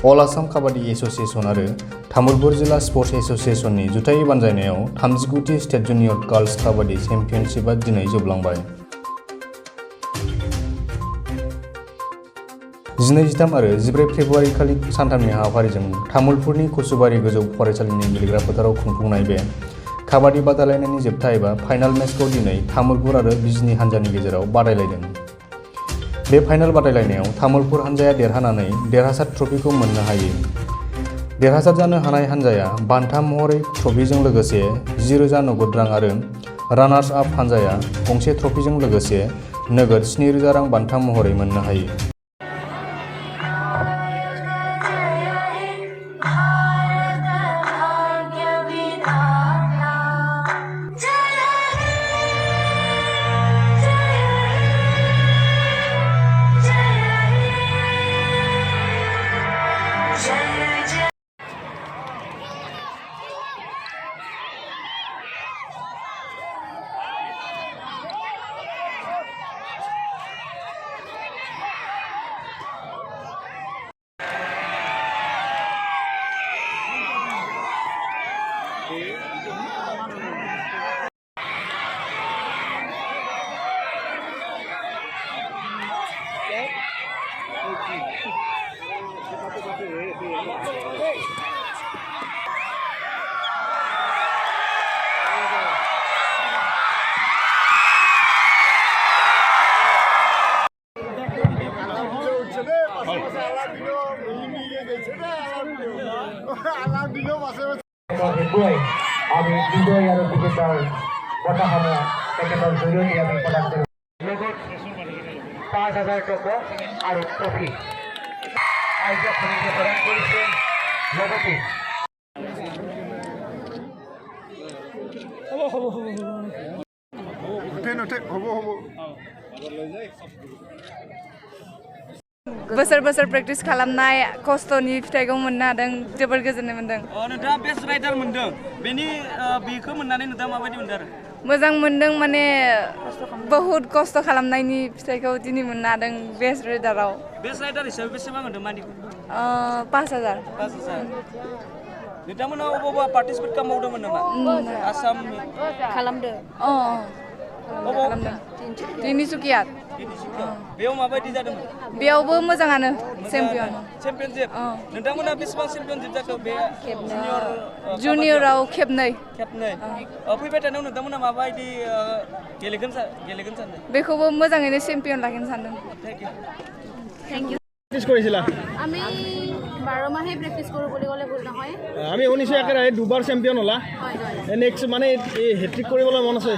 अल आसाम काबादि एसोसिएशन आरो तामुलपुर जिल्ला स्पर्ट्स एसोसिएशननि जुथाइ बानजायनायाव 39थि स्टेट जुनियर गार्ल्स काबादि चेम्पियनशिपआ दिनै जोबलांबाय। 12 आरो 14 फेब्रुआरि खालि सानथामनि हाबाफारिजों तामुलपुरनि कुसुबारि गोजौ फरायसालिनि गेलेग्रा फोथाराव खुंफुंनाय बे काबादि बादायलायनायनि जोबथा एबा फाइनाल मेचखौ दिनै तामुलपुर आरो बिजनी हानजानि गेजेराव बादायलायदों। बे फाइनाल बादायलायनायाव तामुलपुर हानजाया देरहानानै देरहासार ट्रफिखौ मोननो हायो। देरहासार जानो हानाय हानजाया बान्था महरै ट्रफिजों लोगोसे 10,000 नगद रां आरो रानार्स आप हानजाया गंसे ट्रफिजों लोगोसे नोगोद 7,000 रां बान्था महरै मोननो हायो। আমি বিজয় আৰু বিজেতাৰ বঁটাসমূহ তেখেতৰ জৰিয়তে আমি প্ৰদান কৰোঁ। 5,000 টকা আৰু ট্ৰফি আয়োজকখনে প্ৰদান কৰিছে। লগতে बोसोर प्रेक्टिस खालामनाय खस्थ'नि फिथाइखौ मोननो हादों, जोबोर गोजोननाय मोनदों। नोंथाङा बेस्ट राइडार मोनदों, बेखौ मोननानै नोंथाङा माबायदि मोनदों आरो? मोजां मोनदों, माने बहुद खस्थ' खालामनायनि फिथाइखौ दिनै मोननो हादों बेस्ट राइडाराव। बेस्ट राइडार हिसाबै बेसेबां होदों मानिखौ? 5,000। नोंथांमोना अबावबा पार्टिसिपेट खालामबावदोंमोन नामा? आसामनि खालामदों। तिनिसुकिया। बेयाव माबायदि जादोंमोन? बेयावबो मोजाङानो, चेम्पियनशिप। नोंथांमोना बेसेबां चेम्पियनशिप जाखो बे जुनियराव खेबनै। फैबाय थानायाव नोंथांमोना माबायदि गेलेगोन सानदों? बेखौबो मोजाङैनो चेम्पियन लाखिनो सानदों। Thank U. প্ৰেক্টিছ কৰিছিলা? আমি 12 মাহে প্ৰেক্টিছ কৰোঁ বুলি ক'লে ভুল নহয়। আমি শুনিছোঁ একেৰাহে 2বাৰ চেম্পিয়ন হ'লা। নেক্সট মানে হেট্ৰিক কৰিবলৈ মন আছে?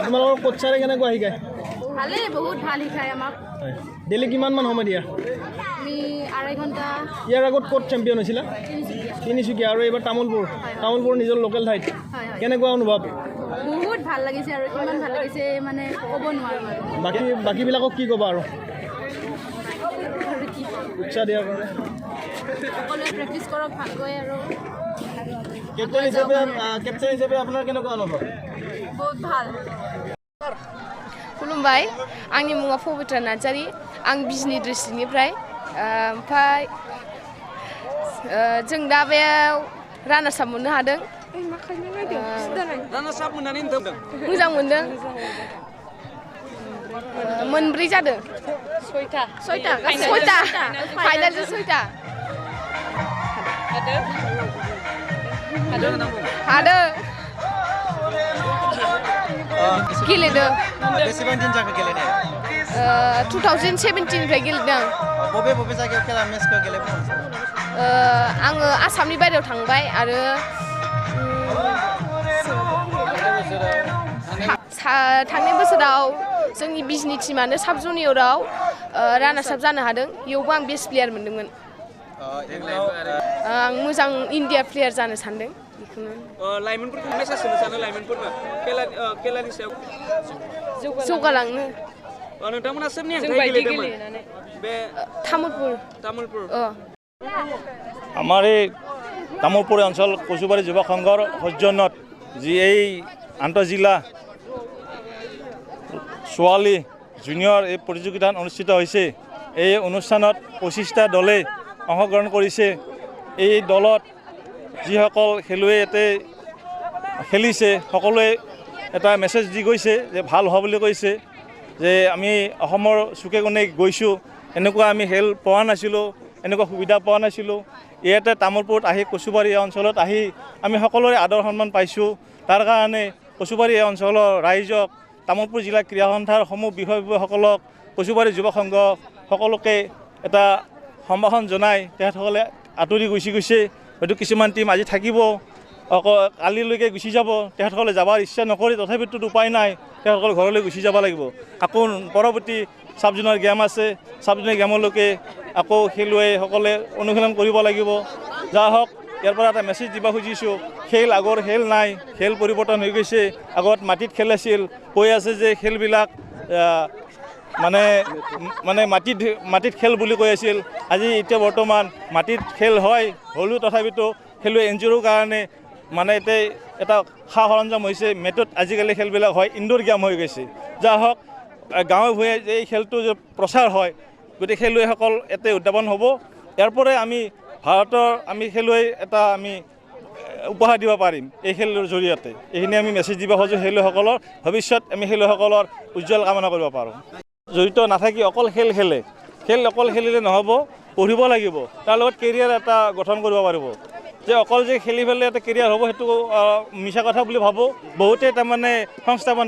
তোমালোকৰ কোচাৰে কেনেকুৱা শিকায়? ভালেই, বহুত ভাল শিকায় আমাক। ডেইলি কিমানমান সময় দিয়া? আমি 2.5 ঘণ্টা। ইয়াৰ আগত ক'ত চেম্পিয়ন হৈছিলা? তিনিচুকীয়া আৰু এইবাৰ তামোলপুৰ নিজৰ লোকেল ঠাইত। কেনেকুৱা অনুভৱ? বহুত ভাল লাগিছে আৰু কিমান ভাল লাগিছে মানে ক'ব নোৱাৰোঁ আৰু। বাকীবিলাকক কি ক'বা আৰু উৎসাহ দিয়াৰ কাৰণে? সকলোৱে প্ৰেক্টিছ কৰক ভালকৈ আৰু। কেপ্টেইন হিচাপে আপোনাৰ কেনেকুৱা অনুভৱ? বহুত ভাল। खुलुमबाय, आंनि मुङा पबित्रा नार्जारी, आं बिजनी डिस्ट्रिक्टनिफ्राय। ओमफ्राय जों दा बेयाव रानार्स आप मोननो हादों। रानार्स आप मोननानै मोजां मोनदों। मोनब्रै जादों। 6टा फाइनालजों 6टा हादों। गेलेदों। बेसेबां दिन जाखो गेलेनाया? 2017 निफ्राय गेलेदों। बबे जायगायाव खेला मेचखौ गेलेबोदों? आङो आसामनि बायरायाव थांबाय आरो थांनाय बोसोराव जोंनि बिजनी टीमानो साब जुनियराव रानार्स आप जानो हादों। बेयावबो आं बेस्ट प्लेयार मोनदोंमोन। आं मोजां इन्डिया प्लेयार जानो सानदों। लाइमोनफोरखौ मेसेज होनो सानो लाइमोनफोरनो खेलानि सायाव जौगालांनो। नोंथांमोना सोरनि हेंथायै गेलेदोंमोन? बे तामुलपुर। আমাৰ এই তামোলপুৰ অঞ্চল কচুবাৰী যুৱক সংঘৰ সৌজন্যত যি এই আন্তঃজিলা ছোৱালী জুনিয়ৰ এই প্ৰতিযোগিতা অনুষ্ঠিত হৈছে। এই অনুষ্ঠানত 25টা দলে অংশগ্ৰহণ কৰিছে এই দলত যিসকল খেলুৱৈ ইয়াতে খেলিছে সকলোৱে এটা মেছেজ দি গৈছে যে ভাল হোৱা বুলি কৈছে যে আমি অসমৰ চুকে কোণে গৈছোঁ এনেকুৱা আমি খেল পোৱা নাছিলোঁ এনেকুৱা সুবিধা পোৱা নাছিলোঁ ইয়াতে তামোলপুৰত আহি কচুবাৰী এই অঞ্চলত আহি আমি সকলোৰে আদৰ সন্মান পাইছোঁ তাৰ কাৰণে কচুবাৰী এই অঞ্চলৰ ৰাইজক তামোলপুৰ জিলা ক্ৰীড়া সন্থাৰ সমূহ বিষয়ববীয়াসকলক কচুবাৰী যুৱ সংঘ সকলোকে এটা সম্ভাষণ জনাই তেখেতসকলে আঁতৰি গুচি গৈছে হয়তো কিছুমান টীম আজি থাকিব কালিলৈকে গুচি যাব তেখেতসকলে যাবৰ ইচ্ছা নকৰি তথাপিতো উপায় নাই তেখেতসকলে ঘৰলৈ গুচি যাব লাগিব আকৌ পৰৱৰ্তী চাব জুনিয়ৰ গেম আছে চাব জুনিয়ৰ গেমলৈকে আকৌ খেলুৱৈসকলে অনুশীলন কৰিব লাগিব যা হওক ইয়াৰ পৰা এটা মেছেজ দিব খুজিছোঁ খেল আগৰ খেল নাই খেল পৰিৱৰ্তন হৈ গৈছে আগত মাটিত খেল আছিল কৈ আছে যে খেলবিলাক মানে মাটিত খেল বুলি কৈ আছিল আজি এতিয়া বৰ্তমান মাটিত খেল হয় হ'লেও তথাপিতো খেলুৱৈ ইনজুৰিৰ কাৰণে মানে এতিয়া এটা সা সৰঞ্জাম হৈছে মেটত আজিকালি খেলবিলাক হয় ইনডোৰ গেম হৈ গৈছে যা হওক গাঁৱে ভূঞে এই খেলটো যে প্ৰচাৰ হয় গতিকে খেলুৱৈসকল ইয়াতে উদযাপন হ'ব ইয়াৰ পৰাই আমি ভাৰতৰ আমি খেলুৱৈ এটা আমি উপহাৰ দিব পাৰিম এই খেলৰ জৰিয়তে এইখিনি আমি মেছেজ দিব খোজোঁ খেলুৱৈসকলৰ ভৱিষ্যত আমি খেলুৱৈসকলৰ উজ্জ্বল কামনা কৰিব পাৰোঁ জড়িত নাথাকি অকল খেল অকল খেলিলে নহ'ব পঢ়িব লাগিব তাৰ লগত কেৰিয়াৰ এটা গঠন কৰিব পাৰিব যে অকল যে খেলি পেলাই এটা কেৰিয়াৰ হ'ব সেইটো মিছা কথা বুলি ভাবোঁ বহুতে তাৰমানে সংস্থাপন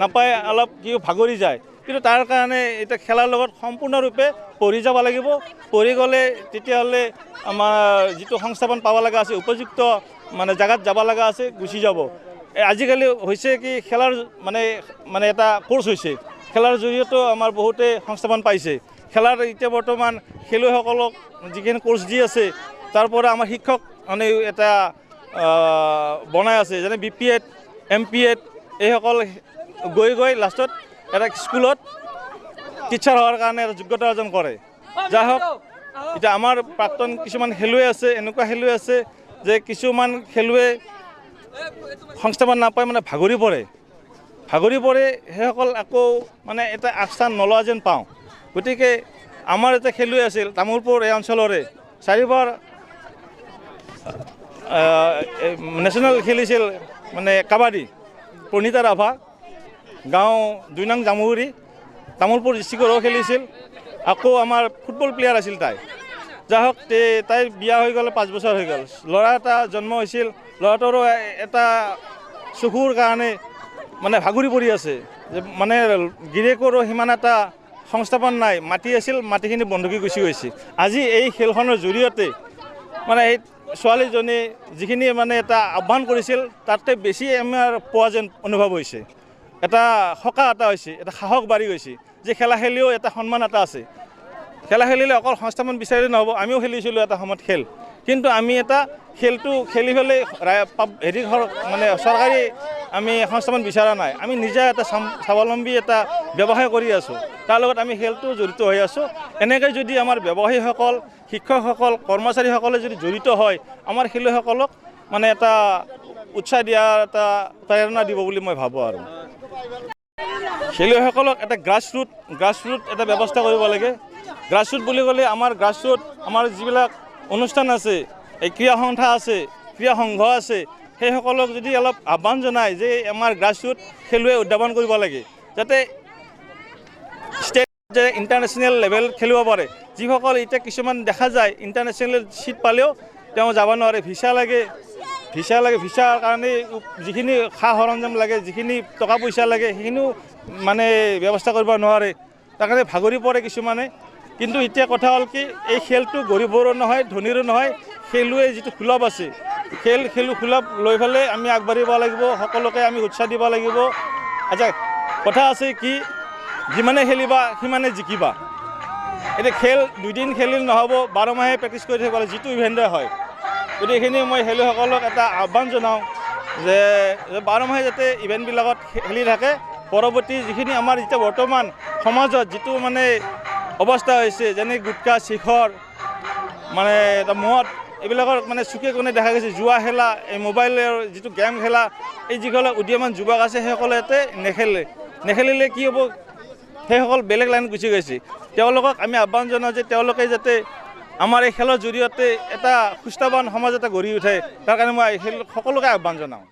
নাপায় অলপ কি ভাগৰি যায় কিন্তু তাৰ কাৰণে এতিয়া খেলাৰ লগত সম্পূৰ্ণৰূপে পঢ়ি যাব লাগিব পঢ়ি গ'লে তেতিয়াহ'লে আমাৰ যিটো সংস্থাপন পাব লগা আছে উপযুক্ত মানে জেগাত যাব লগা আছে গুচি যাব আজিকালি হৈছে কি খেলাৰ মানে এটা কোৰ্চ হৈছে খেলাৰ জৰিয়তেও আমাৰ বহুতে সংস্থাপন পাইছে খেলাৰ এতিয়া বৰ্তমান খেলুৱৈসকলক যিখিনি কোৰ্চ দি আছে তাৰ পৰা আমাৰ শিক্ষক মানে এটা বনাই আছে যেনে BPEd MPEd এইসকল গৈ লাষ্টত এটা স্কুলত টিচাৰ হোৱাৰ কাৰণে এটা যোগ্যতা অৰ্জন কৰে যাই হওক এতিয়া আমাৰ প্ৰাক্তন কিছুমান খেলুৱৈ আছে এনেকুৱা খেলুৱৈ আছে যে কিছুমান খেলুৱৈ সংস্থাপন নাপায় মানে ভাগৰি পৰে সেইসকল আকৌ মানে এটা আগস্থান নলোৱা যেন পাওঁ গতিকে আমাৰ এটা খেলুৱৈ আছিল তামোলপুৰ এই অঞ্চলৰে 4বাৰ নেশ্যনেল খেলিছিল মানে কাবাডী প্ৰণীতা ৰাভা গাঁও 2 নং জামুগুৰি তামোলপুৰ ডিষ্ট্ৰিক্টৰো খেলিছিল আকৌ আমাৰ ফুটবল প্লেয়াৰ আছিল তাই যাই হওক তাই বিয়া হৈ গ'লে 5 বছৰ হৈ গ'ল ল'ৰা এটা জন্ম হৈছিল ল'ৰাটোৰো এটা চকুৰ কাৰণে মানে ভাগৰি পৰি আছে যে মানে গিৰিয়েকৰো সিমান এটা সংস্থাপন নাই মাটি আছিল মাটিখিনি বন্ধকি গুচি গৈছে আজি এই খেলখনৰ জৰিয়তে মানে এই ছোৱালীজনী যিখিনি মানে এটা আহ্বান কৰিছিল তাতে বেছি আমাৰ পোৱা যেন অনুভৱ হৈছে এটা সকাহ এটা হৈছে এটা সাহস বাঢ়ি গৈছে যে খেলা খেলিও এটা সন্মান এটা আছে খেলা খেলিলে অকল সংস্থাপন বিচাৰিলে নহ'ব আমিও খেলিছিলোঁ এটা সময়ত খেল কিন্তু আমি এটা খেলটো খেলি পেলাই মানে চৰকাৰী আমি সংস্থাপন বিচৰা নাই আমি নিজে এটা স্বাৱলম্বী এটা ব্যৱসায় কৰি আছোঁ তাৰ লগত আমি খেলটো জড়িত হৈ আছোঁ এনেকৈ যদি আমাৰ ব্যৱসায়ীসকল শিক্ষকসকল কৰ্মচাৰীসকলে যদি জড়িত হয় আমাৰ খেলুৱৈসকলক মানে এটা উৎসাহ দিয়া এটা প্ৰেৰণা দিব বুলি মই ভাবোঁ আৰু খেলুৱৈসকলক এটা গ্ৰাছৰুট এটা ব্যৱস্থা কৰিব লাগে গ্ৰাছৰুট বুলি ক'লে আমাৰ গ্ৰাছৰুট আমাৰ যিবিলাক অনুষ্ঠান আছে এই ক্ৰীড়া সন্থা আছে ক্ৰীড়া সংঘ আছে সেইসকলক যদি অলপ আহ্বান জনায় যে আমাৰ গ্ৰাছৰুট খেলুৱৈ উদযাপন কৰিব লাগে যাতে ষ্টেট যে ইণ্টাৰনেশ্যনেল লেভেল খেলিব পাৰে যিসকল এতিয়া কিছুমান দেখা যায় ইণ্টাৰনেশ্যনেল ছিট পালেও তেওঁ যাব নোৱাৰে ভিছা লাগে ভিছাৰ কাৰণে যিখিনি সা সৰঞ্জাম লাগে যিখিনি টকা পইচা লাগে সেইখিনিও মানে ব্যৱস্থা কৰিব নোৱাৰে তাৰ কাৰণে ভাগৰি পৰে কিছুমানে কিন্তু এতিয়া কথা হ'ল কি এই খেলটো গৰীবৰো নহয় ধনীৰো নহয় খেলুৱৈ যিটো সুলভ আছে সুলভ লৈ পেলাই আমি আগবাঢ়িব লাগিব সকলোকে আমি উৎসাহ দিব লাগিব আচ্ছা কথা আছে কি যিমানে খেলিবা সিমানে জিকিবা এতিয়া খেল 2 দিন খেলিলে নহ'ব 12 মাহে প্ৰেক্টিছ কৰি থাকিব লাগে যিটো ইভেণ্টে হয় গতিকে এইখিনি মই খেলুৱৈসকলক এটা আহ্বান জনাওঁ যে 12 মাহে যাতে ইভেণ্টবিলাকত খেলি থাকে পৰৱৰ্তী যিখিনি আমাৰ এতিয়া বৰ্তমান সমাজত যিটো মানে অৱস্থা হৈছে যেনে গুটকা শিখৰ মানে মদ এইবিলাকৰ মানে চুকে কোণে দেখা গৈছে জুৱা খেলা এই মোবাইলৰ যিটো গেম খেলা এই যিসকল উদীয়মান যুৱক আছে সেইসকলে ইয়াতে নেখেলিলে কি হ'ব সেইসকল বেলেগ লাইনত গুচি গৈছে তেওঁলোকক আমি আহ্বান জনাওঁ যে তেওঁলোকে যাতে আমাৰ এই খেলৰ জৰিয়তে এটা সুস্থবান সমাজ এটা গঢ়ি উঠে তাৰ কাৰণে মই সকলোকে আহ্বান জনাওঁ